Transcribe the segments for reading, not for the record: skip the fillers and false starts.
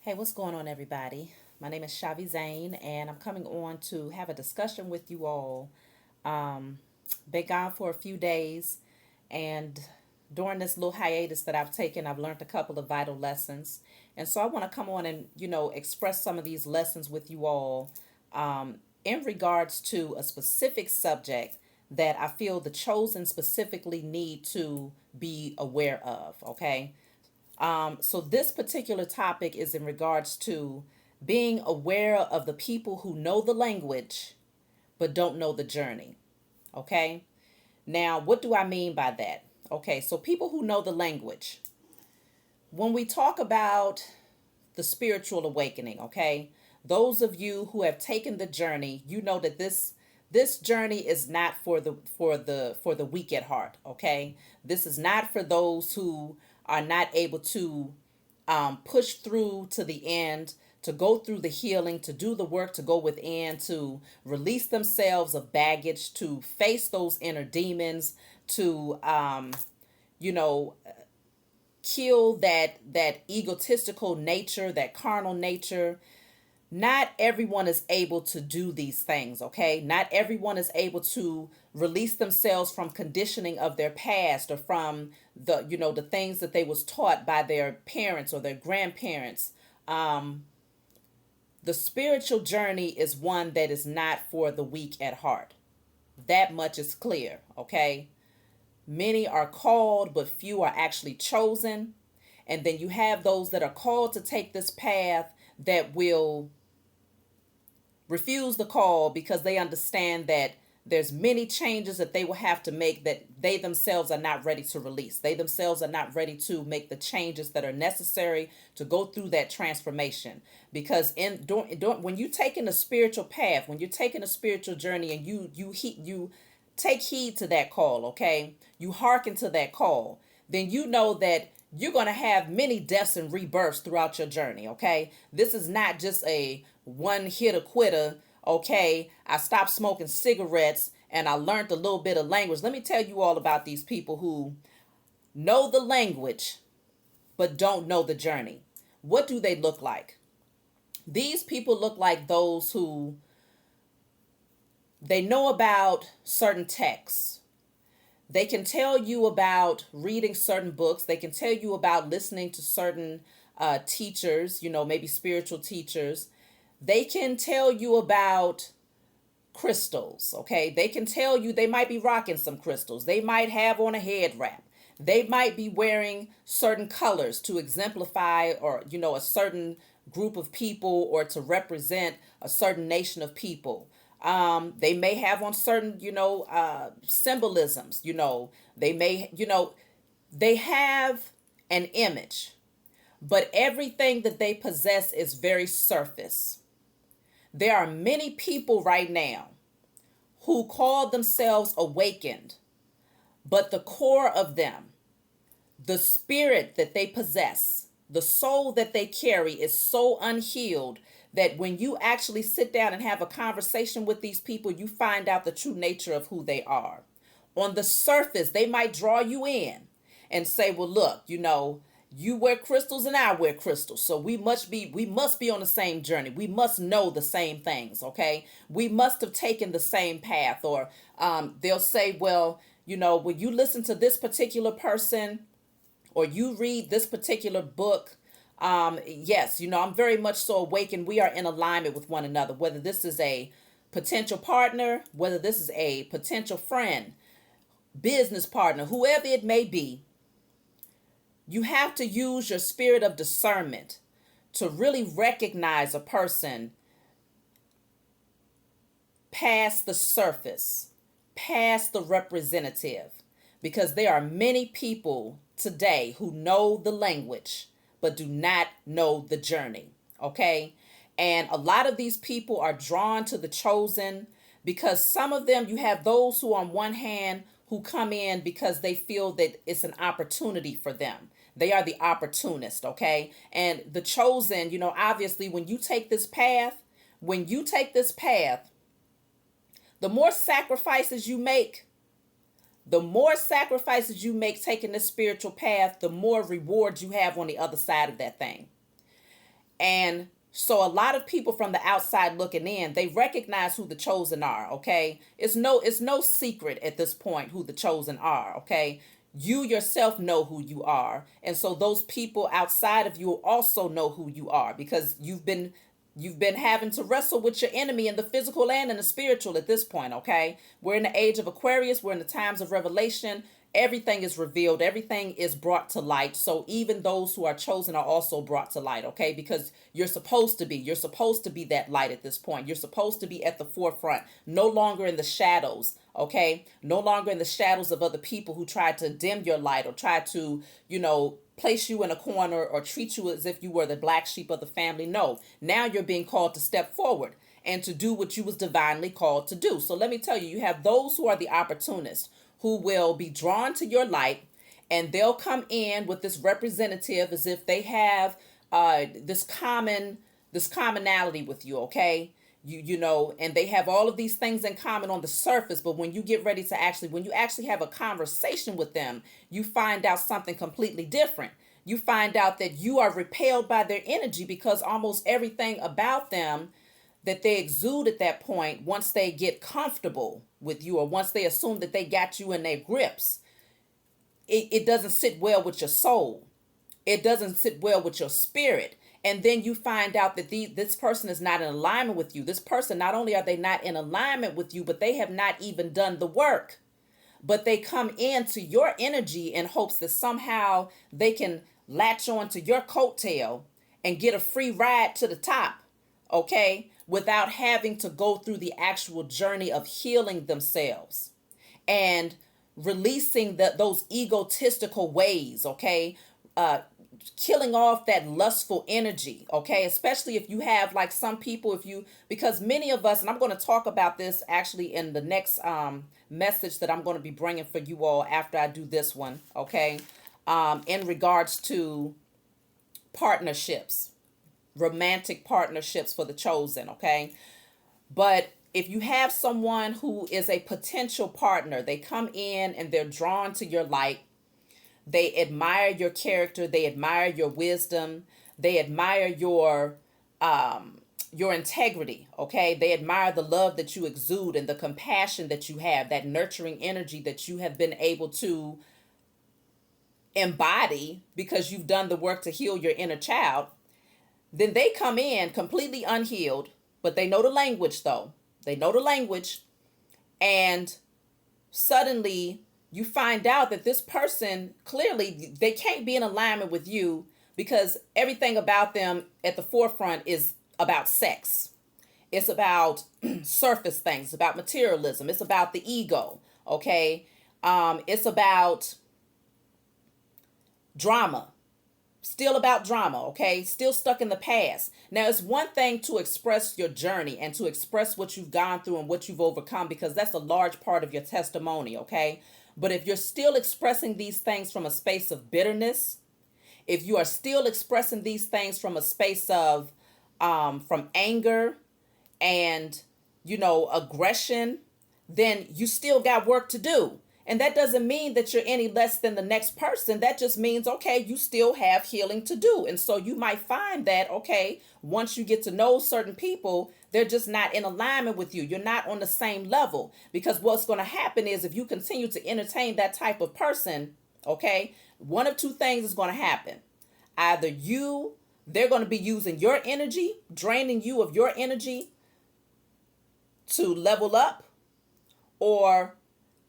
Hey, what's going on, everybody? My name is Shavi Zane, and I'm coming on to have a discussion with you all. Um, been gone for a few days, and during this little hiatus that I've taken, I've learned a couple of vital lessons. And so I want to come on and, express some of these lessons with you all in regards to a specific subject that I feel the chosen specifically need to be aware of, okay? So this particular topic is in regards to being aware of the people who know the language but don't know the journey. Okay. Now, what do I mean by that? Okay, so people who know the language. When we talk about the spiritual awakening, okay, those of you who have taken the journey, you know that this journey is not for the weak at heart. Okay, this is not for those who are not able to push through to the end, to go through the healing, to do the work, to go within, to release themselves of baggage, to face those inner demons, to you know kill that egotistical nature, that carnal nature. Not everyone is able to do these things, okay? Not everyone is able to release themselves from conditioning of their past, or from the things that they was taught by their parents or their grandparents. The spiritual journey is one that is not for the weak at heart. That much is clear, okay? Many are called, but few are actually chosen. And then you have those that are called to take this path that will refuse the call because they understand that there's many changes that they will have to make that they themselves are not ready to release. They themselves are not ready to make the changes that are necessary to go through that transformation. Because when you taking a spiritual path, when you're taking a spiritual journey, and you take heed to that call, okay? You hearken to that call, then you know that you're going to have many deaths and rebirths throughout your journey, okay? This is not just a one hit a quitter, okay? I stopped smoking cigarettes and I learned a little bit of language. Let me tell you all about these people who know the language but don't know the journey. What do they look like? These people look like those who they know about certain texts. They can tell you about reading certain books. They can tell you about listening to certain teachers, maybe spiritual teachers. They can tell you about crystals, okay? They can tell you they might be rocking some crystals. They might have on a head wrap. They might be wearing certain colors to exemplify, or, a certain group of people, or to represent a certain nation of people. They may have on certain, symbolisms, they may, they have an image, but everything that they possess is very surface. There are many people right now who call themselves awakened, but the core of them, the spirit that they possess, the soul that they carry is so unhealed that when you actually sit down and have a conversation with these people, you find out the true nature of who they are. On the surface, they might draw you in and say, well, look, you wear crystals and I wear crystals. So we must be on the same journey. We must know the same things, okay? We must have taken the same path. Or they'll say, well, when you listen to this particular person, or you read this particular book, yes, I'm very much so awakened. We are in alignment with one another, whether this is a potential partner, whether this is a potential friend, business partner, whoever it may be. You have to use your spirit of discernment to really recognize a person past the surface, past the representative, because there are many people today who know the language but do not know the journey, okay? And a lot of these people are drawn to the chosen because some of them, you have those who on one hand who come in because they feel that it's an opportunity for them. They are the opportunist, okay? And the chosen, obviously when you take this path, the more sacrifices you make, taking this spiritual path, the more rewards you have on the other side of that thing. And so a lot of people from the outside looking in, they recognize who the chosen are, okay? It's no secret at this point who the chosen are, okay? You yourself know who you are. And so those people outside of you also know who you are, because you've been having to wrestle with your enemy in the physical and in the spiritual at this point, okay? We're in the age of Aquarius, we're in the times of revelation. Everything is revealed, everything is brought to light. So even those who are chosen are also brought to light, okay? Because you're supposed to be that light at this point. You're supposed to be at the forefront, no longer in the shadows, okay? No longer in the shadows of other people who try to dim your light or try to, place you in a corner or treat you as if you were the black sheep of the family. No, now you're being called to step forward and to do what you was divinely called to do. So let me tell you, you have those who are the opportunists who will be drawn to your light, and they'll come in with this representative as if they have this commonality with you, okay? And they have all of these things in common on the surface, but when you get ready to when you actually have a conversation with them, you find out something completely different. You find out that you are repelled by their energy, because almost everything about them that they exude at that point, once they get comfortable with you or once they assume that they got you in their grips, it doesn't sit well with your soul. It doesn't sit well with your spirit. And then you find out that this person is not in alignment with you. This person, not only are they not in alignment with you, but they have not even done the work. But they come into your energy in hopes that somehow they can latch on to your coattail and get a free ride to the top, okay? Without having to go through the actual journey of healing themselves and releasing those egotistical ways, okay? Killing off that lustful energy, okay? Especially if you have, like, some people, because many of us, and I'm going to talk about this actually in the next message that I'm going to be bringing for you all after I do this one, okay? In regards to partnerships, romantic partnerships for the chosen, okay? But if you have someone who is a potential partner, they come in and they're drawn to your light. They admire your character, they admire your wisdom, they admire your integrity, okay? They admire the love that you exude and the compassion that you have, that nurturing energy that you have been able to embody because you've done the work to heal your inner child. Then they come in completely unhealed, but they know the language though. They know the language, and suddenly you find out that this person, clearly they can't be in alignment with you, because everything about them at the forefront is about sex. It's about surface things, it's about materialism, it's about the ego, okay? It's about drama. Still about drama, okay? Still stuck in the past. Now, it's one thing to express your journey and to express what you've gone through and what you've overcome, because that's a large part of your testimony, okay? But if you're still expressing these things from a space of bitterness, if you are still expressing these things from a space of from anger and aggression, then you still got work to do. And that doesn't mean that you're any less than the next person. That just means, okay, you still have healing to do. And so you might find that, okay, once you get to know certain people, they're just not in alignment with you. You're not on the same level. Because what's going to happen is, if you continue to entertain that type of person, okay, one of two things is going to happen. Either they're going to be using your energy, draining you of your energy to level up, or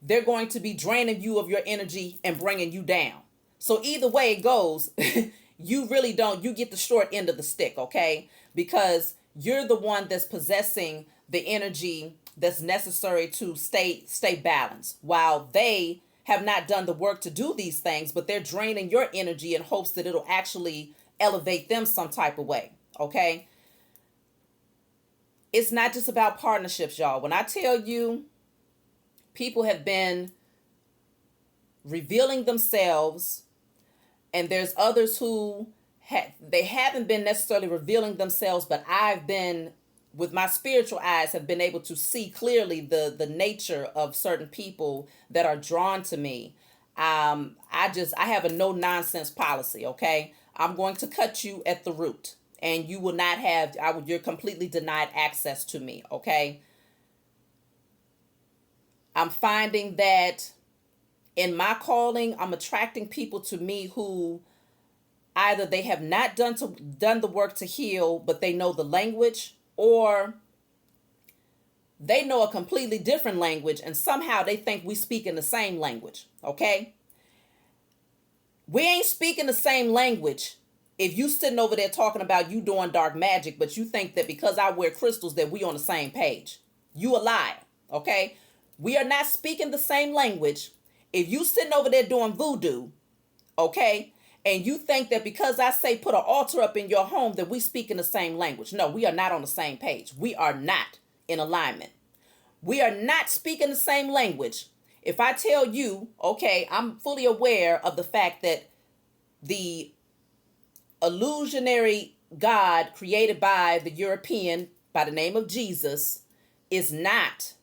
they're going to be draining you of your energy and bringing you down. So either way it goes, you get the short end of the stick, okay? Because you're the one that's possessing the energy that's necessary to stay balanced, while they have not done the work to do these things, but they're draining your energy in hopes that it'll actually elevate them some type of way, okay? It's not just about partnerships, y'all. When I tell you, people have been revealing themselves, and there's others who they haven't been necessarily revealing themselves, but I've been, with my spiritual eyes, have been able to see clearly the nature of certain people that are drawn to me. I have a no nonsense policy, okay? I'm going to cut you at the root. and you will not have, you're completely denied access to me, okay? I'm finding that in my calling, I'm attracting people to me who either they have not done the work to heal, but they know the language, or they know a completely different language, and somehow they think we speak in the same language, okay? We ain't speaking the same language if you sitting over there talking about you doing dark magic, but you think that because I wear crystals that we on the same page. You a liar, okay? We are not speaking the same language. If you sitting over there doing voodoo, okay, and you think that because I say put an altar up in your home that we speak in the same language. No, we are not on the same page. We are not in alignment. We are not speaking the same language. If I tell you, okay, I'm fully aware of the fact that the illusionary God created by the European by the name of Jesus is not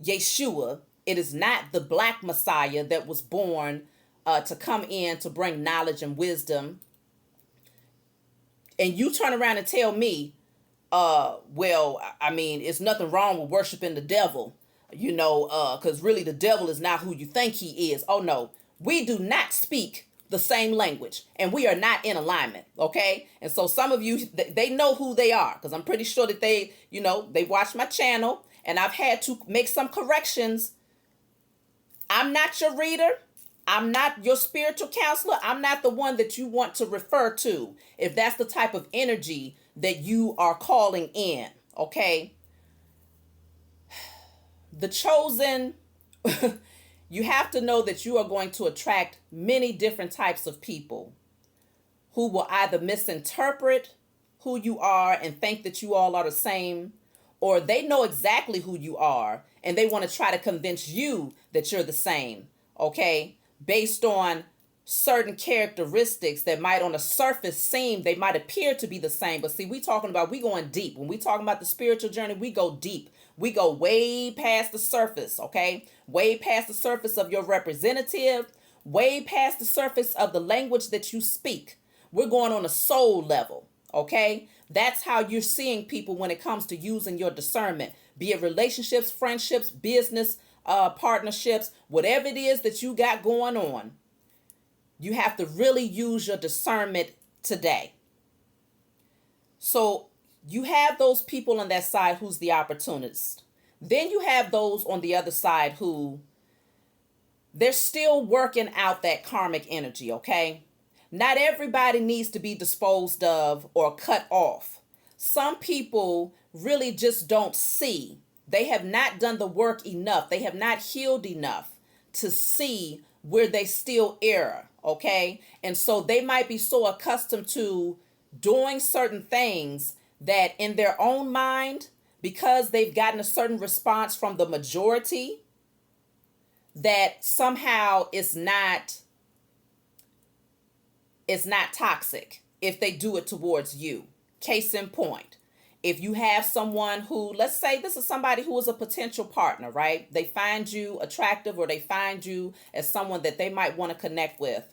Yeshua. It is not the black Messiah that was born to come in to bring knowledge and wisdom. And you turn around and tell me, well, I mean, it's nothing wrong with worshiping the devil, because really the devil is not who you think he is. Oh, no, we do not speak the same language, and we are not in alignment, okay? And so some of you, they know who they are, because I'm pretty sure that they watch my channel, and I've had to make some corrections. I'm not your reader. I'm not your spiritual counselor. I'm not the one that you want to refer to if that's the type of energy that you are calling in, okay? The chosen, you have to know that you are going to attract many different types of people who will either misinterpret who you are and think that you all are the same, or they know exactly who you are and they want to try to convince you that you're the same, okay? Based on certain characteristics that might on the surface they might appear to be the same. But see, we going deep. When we talking about the spiritual journey, we go deep. We go way past the surface, okay? Way past the surface of your representative, way past the surface of the language that you speak. We're going on a soul level, okay? That's how you're seeing people when it comes to using your discernment, be it relationships, friendships, business, partnerships, whatever it is that you got going on. You have to really use your discernment today. So you have those people on that side who's the opportunist. Then you have those on the other side who they're still working out that karmic energy, okay? Not everybody needs to be disposed of or cut off. Some people really just don't see. They have not done the work enough. They have not healed enough to see where they still err, okay? And so they might be so accustomed to doing certain things that in their own mind, because they've gotten a certain response from the majority, that somehow it's not toxic if they do it towards you. Case in point, if you have someone who, let's say this is somebody who is a potential partner, right? They find you attractive, or they find you as someone that they might want to connect with.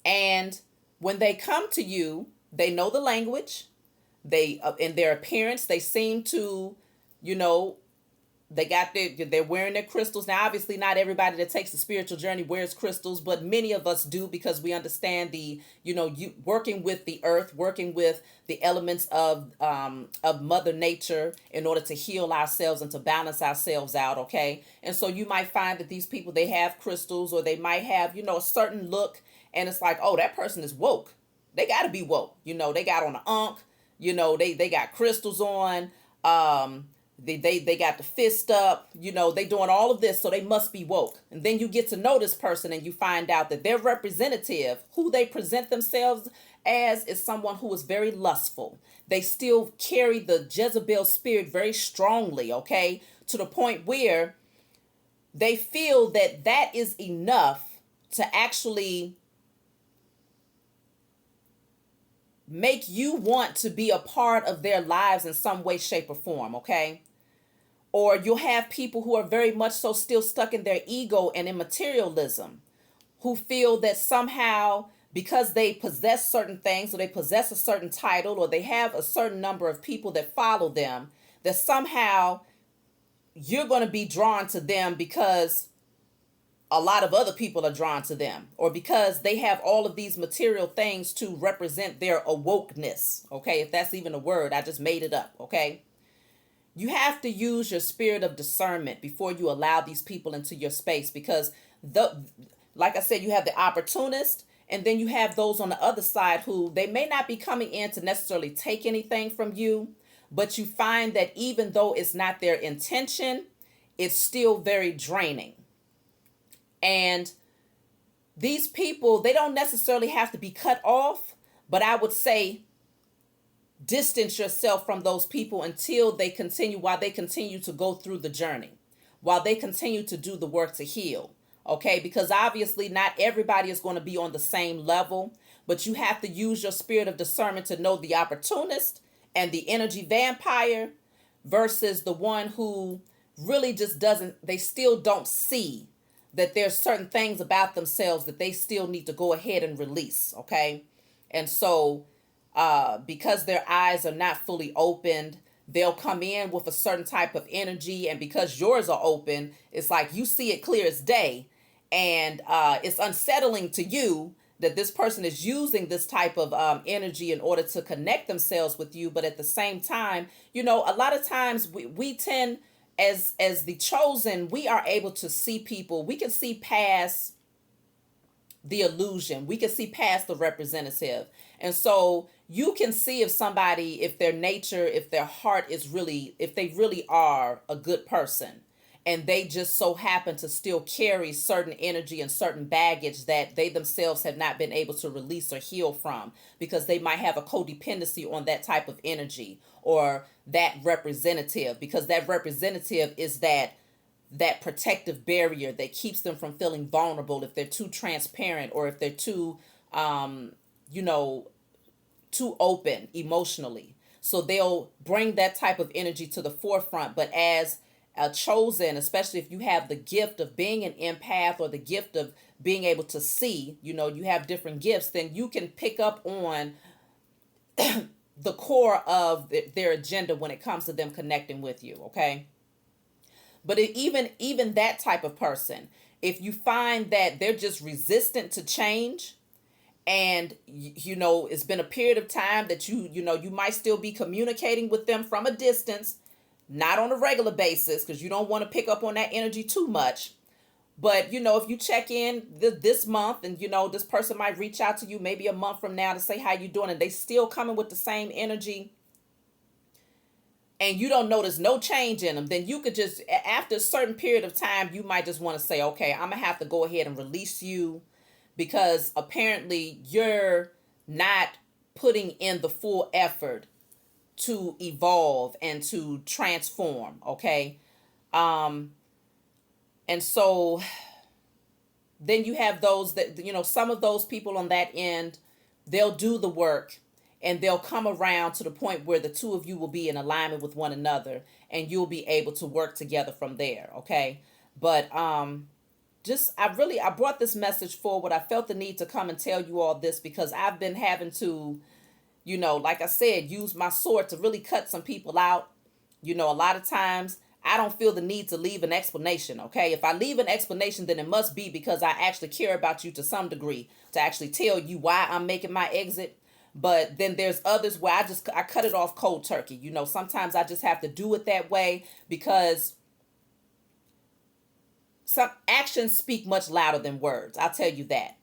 And when they come to you, they know the language. They, in their appearance, they seem to, they're wearing their crystals. Now, obviously not everybody that takes the spiritual journey wears crystals, but many of us do, because we understand the, you working with the earth, working with the elements of Mother Nature in order to heal ourselves and to balance ourselves out. Okay. And so you might find that these people, they have crystals, or they might have, a certain look, and it's like, oh, that person is woke. They got to be woke. They got on the ankh, they got crystals on, They got the fist up, they doing all of this, so they must be woke. And then you get to know this person and you find out that their representative, who they present themselves as, is someone who is very lustful. They still carry the Jezebel spirit very strongly, okay? To the point where they feel that that is enough to actually make you want to be a part of their lives in some way, shape, or form, okay? Or you'll have people who are very much so still stuck in their ego and in materialism, who feel that somehow because they possess certain things, or they possess a certain title, or they have a certain number of people that follow them, that somehow you're going to be drawn to them because a lot of other people are drawn to them, or because they have all of these material things to represent their awokeness. Okay, if that's even a word, I just made it up. Okay, you have to use your spirit of discernment before you allow these people into your space, because like I said, you have the opportunist, and then you have those on the other side who they may not be coming in to necessarily take anything from you, but you find that even though it's not their intention, it's still very draining. And these people, they don't necessarily have to be cut off, but I would say distance yourself from those people until while they continue to go through the journey, while they continue to do the work to heal. Okay, because obviously not everybody is going to be on the same level, but you have to use your spirit of discernment to know the opportunist and the energy vampire versus the one who really just they still don't see that there's certain things about themselves that they still need to go ahead and release. Okay, and so because their eyes are not fully opened, they'll come in with a certain type of energy, and because yours are open, it's like you see it clear as day, and it's unsettling to you that this person is using this type of energy in order to connect themselves with you. But at the same time, a lot of times we tend, as the chosen, we are able to see people. We can see past the illusion. We can see past the representative. And so you can see if somebody, if their nature, if their heart is really, if they really are a good person, and they just so happen to still carry certain energy and certain baggage that they themselves have not been able to release or heal from, because they might have a codependency on that type of energy or that representative, because that representative is that protective barrier that keeps them from feeling vulnerable if they're too transparent, or if they're too too open emotionally. So they'll bring that type of energy to the forefront. But as a chosen, especially if you have the gift of being an empath, or the gift of being able to see, you have different gifts, then you can pick up on the core of their agenda when it comes to them connecting with you. Okay. But even that type of person, if you find that they're just resistant to change, and it's been a period of time that you might still be communicating with them from a distance, not on a regular basis, because you don't want to pick up on that energy too much. But if you check in this month, and this person might reach out to you maybe a month from now to say how you doing, and they still coming with the same energy, and you don't notice no change in them, then you could just, after a certain period of time, you might just want to say, okay, I'm gonna have to go ahead and release you, because apparently you're not putting in the full effort to evolve and to transform. Okay. And so then you have those that, some of those people on that end, they'll do the work, and they'll come around to the point where the two of you will be in alignment with one another, and you'll be able to work together from there. Okay. But I brought this message forward. I felt the need to come and tell you all this, because I've been having to, like I said, use my sword to really cut some people out. A lot of times I don't feel the need to leave an explanation. Okay. If I leave an explanation, then it must be because I actually care about you to some degree, to actually tell you why I'm making my exit. But then there's others where I cut it off cold turkey. Sometimes I just have to do it that way, because some actions speak much louder than words. I'll tell you that.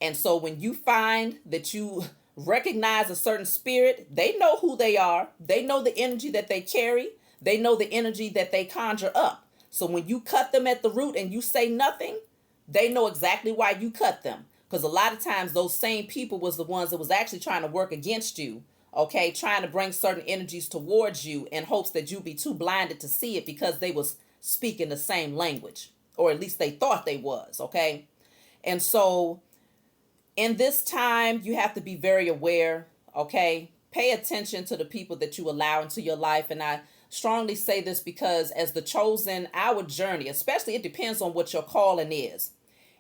And so when you find that you recognize a certain spirit, they know who they are. They know the energy that they carry. They know the energy that they conjure up. So when you cut them at the root and you say nothing, they know exactly why you cut them. Because a lot of times those same people was the ones that was actually trying to work against you. Okay, trying to bring certain energies towards you in hopes that you be too blinded to see it, because they was speaking the same language, or at least they thought they was. Okay. And so in this time, you have to be very aware. Okay. Pay attention to the people that you allow into your life. And I strongly say this because as the chosen, our journey, especially, it depends on what your calling is.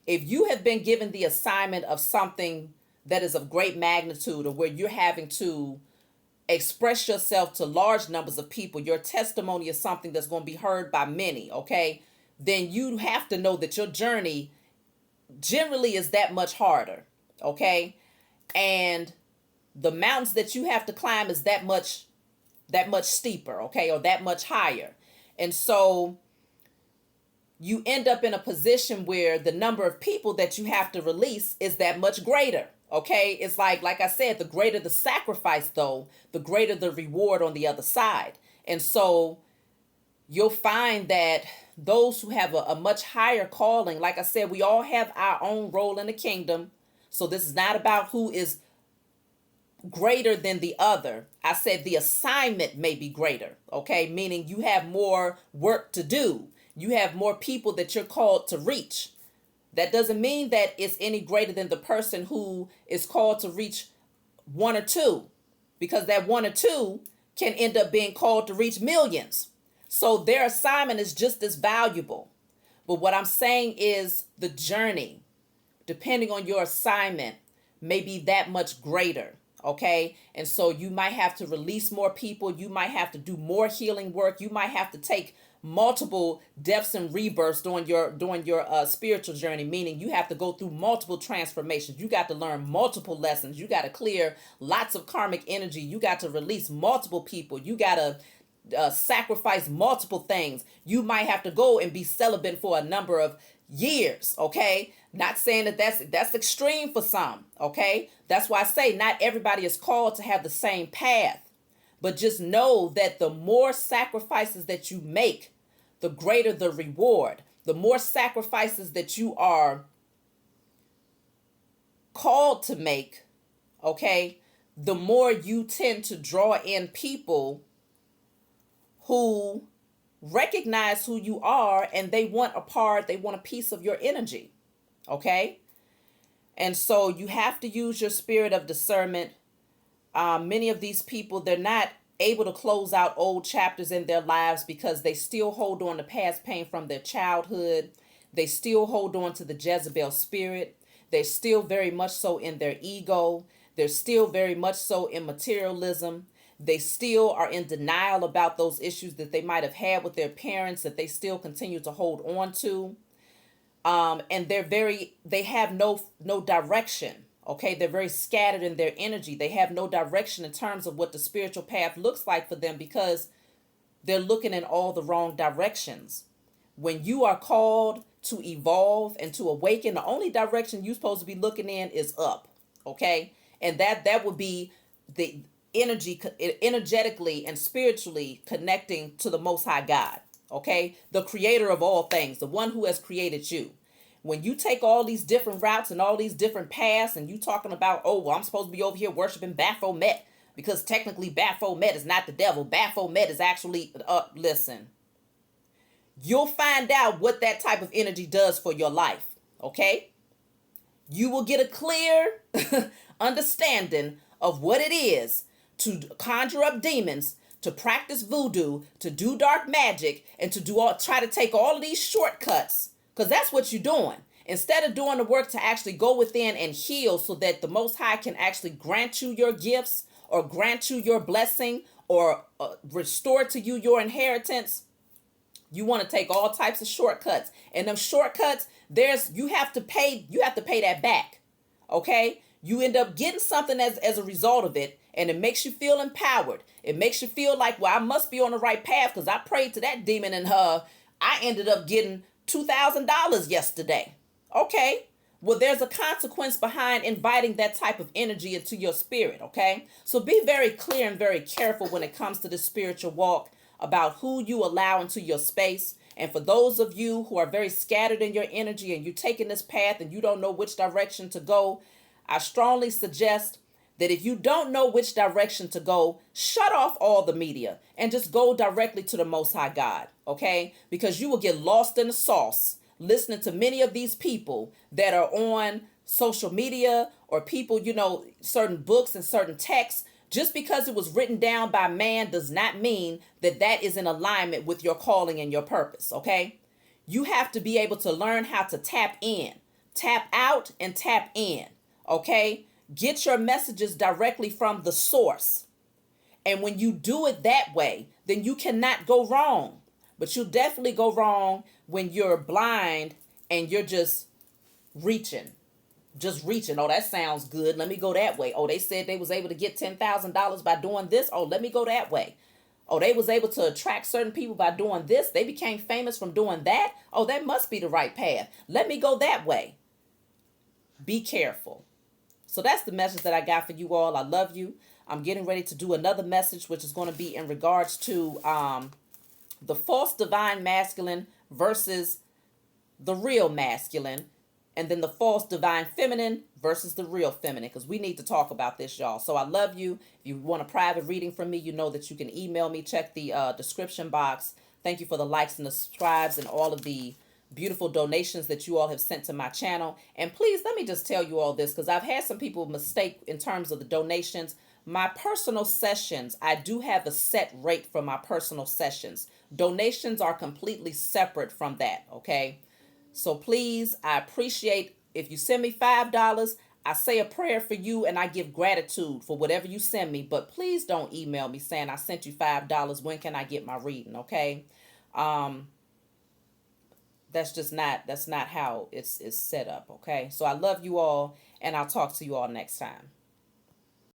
If you have been given the assignment of something that is of great magnitude, or where you're having to express yourself to large numbers of people, your testimony is something that's going to be heard by many, okay? Then you have to know that your journey generally is that much harder, okay? And the mountains that you have to climb is that much steeper, okay, or that much higher. And so you end up in a position where the number of people that you have to release is that much greater. Okay, it's like I said, the greater the sacrifice, though, the greater the reward on the other side. And so you'll find that those who have a much higher calling, like I said, we all have our own role in the kingdom. So this is not about who is greater than the other. I said the assignment may be greater, okay? Meaning you have more work to do. You have more people that you're called to reach. That doesn't mean that it's any greater than the person who is called to reach one or two, because that one or two can end up being called to reach millions. So their assignment is just as valuable. But what I'm saying is the journey, depending on your assignment, may be that much greater. Okay. And so you might have to release more people. You might have to do more healing work. You might have to take multiple deaths and rebirths during your spiritual journey, meaning you have to go through multiple transformations. You got to learn multiple lessons. You got to clear lots of karmic energy. You got to release multiple people. You got to sacrifice multiple things. You might have to go and be celibate for a number of years. Okay. Not saying that that's extreme for some. Okay. That's why I say not everybody is called to have the same path. But just know that the more sacrifices that you make, the greater the reward. The more sacrifices that you are called to make, okay, the more you tend to draw in people who recognize who you are and they want a piece of your energy, okay? And so you have to use your spirit of discernment. Many of these people, they're not able to close out old chapters in their lives because they still hold on to past pain from their childhood. They still hold on to the Jezebel spirit. They're still very much so in their ego. They're still very much so in materialism. They still are in denial about those issues that they might have had with their parents that they still continue to hold on to. And they have no direction. Okay, they're very scattered in their energy. They have no direction in terms of what the spiritual path looks like for them because they're looking in all the wrong directions. When you are called to evolve and to awaken, the only direction you're supposed to be looking in is up. Okay, and that would be the energetically and spiritually connecting to the Most High God. Okay, the creator of all things, the one who has created you. When you take all these different routes and all these different paths and you talking about, oh, well, I'm supposed to be over here worshiping Baphomet because technically Baphomet is not the devil. Baphomet is actually, listen, you'll find out what that type of energy does for your life, okay? You will get a clear understanding of what it is to conjure up demons, to practice voodoo, to do dark magic, and to try to take all of these shortcuts. Because that's what you're doing. Instead of doing the work to actually go within and heal so that the Most High can actually grant you your gifts or grant you your blessing or restore to you your inheritance, you want to take all types of shortcuts. And them shortcuts, you have to pay that back. Okay? You end up getting something as a result of it, and it makes you feel empowered. It makes you feel like, well, I must be on the right path because I prayed to that demon and I ended up getting $2,000 yesterday. Okay. Well, there's a consequence behind inviting that type of energy into your spirit. Okay. So be very clear and very careful when it comes to the spiritual walk about who you allow into your space. And for those of you who are very scattered in your energy and you're taking this path and you don't know which direction to go, I strongly suggest that if you don't know which direction to go, shut off all the media and just go directly to the Most High God, okay? Because you will get lost in the sauce listening to many of these people that are on social media or people, certain books and certain texts. Just because it was written down by man does not mean that that is in alignment with your calling and your purpose, okay? You have to be able to learn how to tap in, tap out, and tap in, okay? Get your messages directly from the source. And when you do it that way, then you cannot go wrong. But you'll definitely go wrong when you're blind and you're just reaching. Just reaching. Oh, that sounds good. Let me go that way. Oh, they said they was able to get $10,000 by doing this. Oh, let me go that way. Oh, they was able to attract certain people by doing this. They became famous from doing that. Oh, that must be the right path. Let me go that way. Be careful. So that's the message that I got for you all. I love you. I'm getting ready to do another message, which is going to be in regards to the false divine masculine versus the real masculine, and then the false divine feminine versus the real feminine, because we need to talk about this, y'all. So I love you. If you want a private reading from me, you know that you can email me. Check the description box. Thank you for the likes and the subscribes and all of the beautiful donations that you all have sent to my channel. And please, let me just tell you all this, because I've had some people mistake in terms of the donations. My personal sessions, I do have a set rate for my personal sessions. Donations are completely separate from that, okay? So please, I appreciate if you send me $5, I say a prayer for you and I give gratitude for whatever you send me. But please don't email me saying I sent you $5. When can I get my reading? Okay. That's not how it's set up. Okay. So I love you all and I'll talk to you all next time.